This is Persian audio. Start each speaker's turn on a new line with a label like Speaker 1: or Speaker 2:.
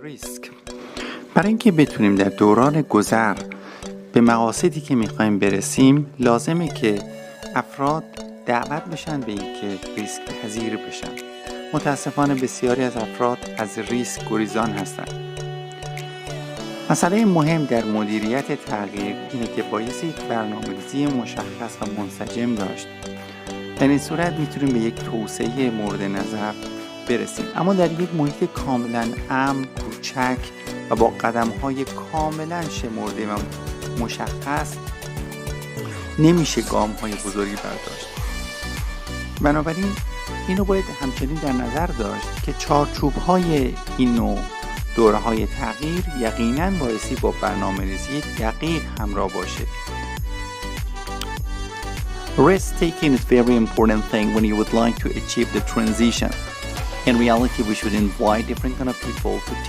Speaker 1: ریسک. برای اینکه بتونیم در دوران گذر به مقاصدی که میخوایم برسیم لازمه که افراد دعوت بشن به اینکه ریسک پذیر بشن. متاسفانه بسیاری از افراد از ریسک گریزان هستند. مسئله مهم در مدیریت تغییر اینه که باید یک برنامه‌ریزی مشخص و منسجم داشت. در این صورت میتونیم به یک توسعه مورد نظر برسیم، اما در یک محیط کاملا امن، کوچک و با قدم‌های کاملا شمرده و مشخص نمیشه گام‌های بزرگی برداشت. بنابراین اینو باید همچنین در نظر داشت که چارچوب‌های این نوع دوره‌های تغییر یقیناً بایستی با برنامه‌ریزی دقیق همراه باشه.
Speaker 2: Risk taking is a very important thing when you would like to achieve the transition. In reality, we should invite different kind of people to